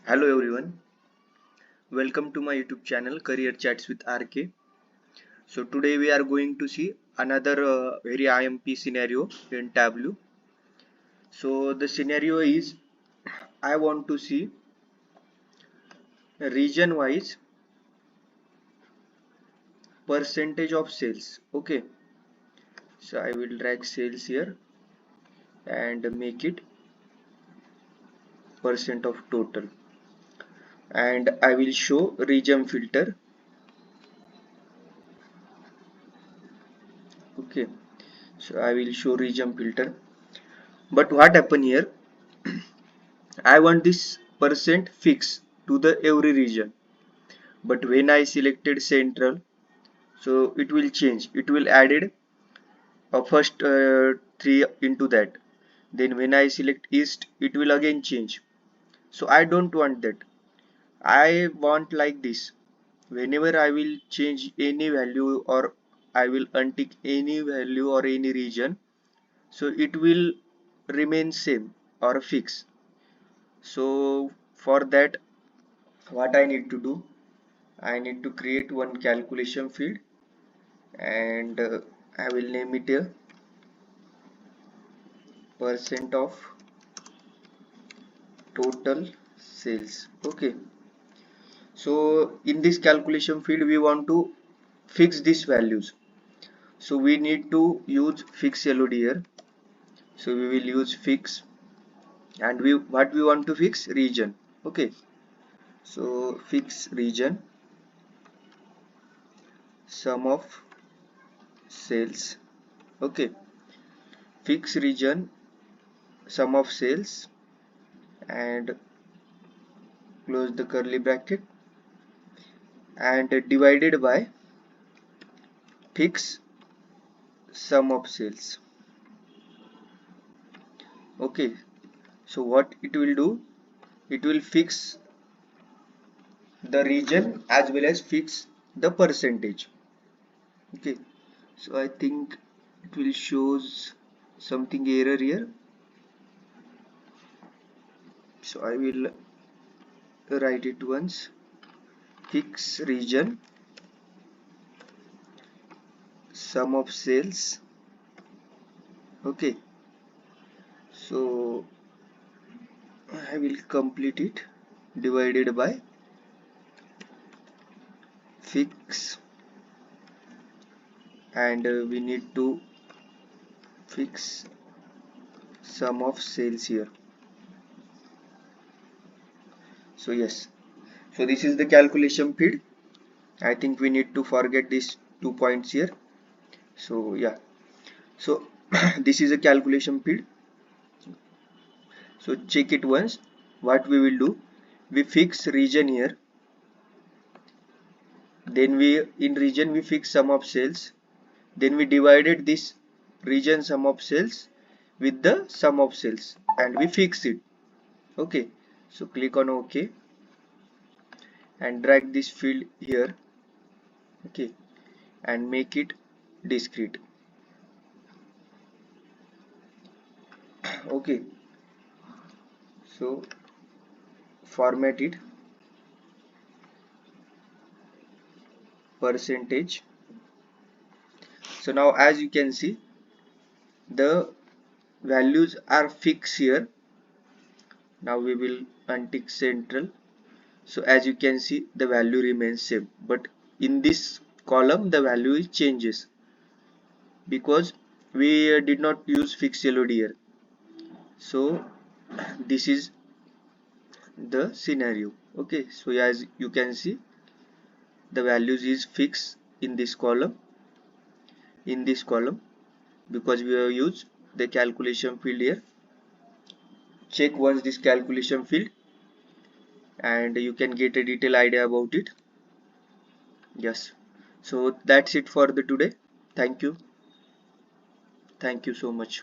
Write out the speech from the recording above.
Hello everyone, welcome to my YouTube channel Career Chats with RK. So today we are going to see another very IMP scenario in Tableau. So the scenario is I want to see region wise percentage of sales. Okay, so I will drag sales here and make it percent of total, and I will show region filter. Okay, so I will show region filter, but what happen here, I want this percent fix to the every region, but when I selected central, so it will change, it will added first 3 into that, then when I select east it will again change. So I don't want that. I want like this, whenever I will change any value or I will untick any value or any region, so it will remain same or fix. So for that, what I need to do, I need to create one calculation field, and I will name it a percent of total sales. Okay, so in this calculation field we want to fix these values, so we need to use fix LOD here. So we will use fix, and we what we want to fix, region. Okay, so fix region sum of sales. Okay, fix region sum of sales and close the curly bracket and divided by fix sum of sales. Okay, so what it will do, it will fix the region as well as fix the percentage. Okay, so I think it will shows something error here, so I will write it once, fix region sum of sales. Okay, so I will complete it, divided by fix, and we need to fix sum of sales here. So yes, so this is the calculation field. I think we need to forget these 2 points here. So yeah, so this is a calculation field. So check it once. What we will do, we fix region here, then we in region we fix sum of sales, then we divided this region sum of sales with the sum of sales and we fix it. Okay, so click on OK and drag this field here. Okay, and make it discrete. Okay, so format it percentage. So now as you can see, the values are fixed here. Now we will untick central. So as you can see, the value remains same, but in this column the value is changes because we did not use fixed LOD here. So this is the scenario. Okay, so as you can see, the values is fixed in this column, because we have used the calculation field here. Check once this calculation field and you can get a detailed idea about it. Yes, so that's it for the today. Thank you so much.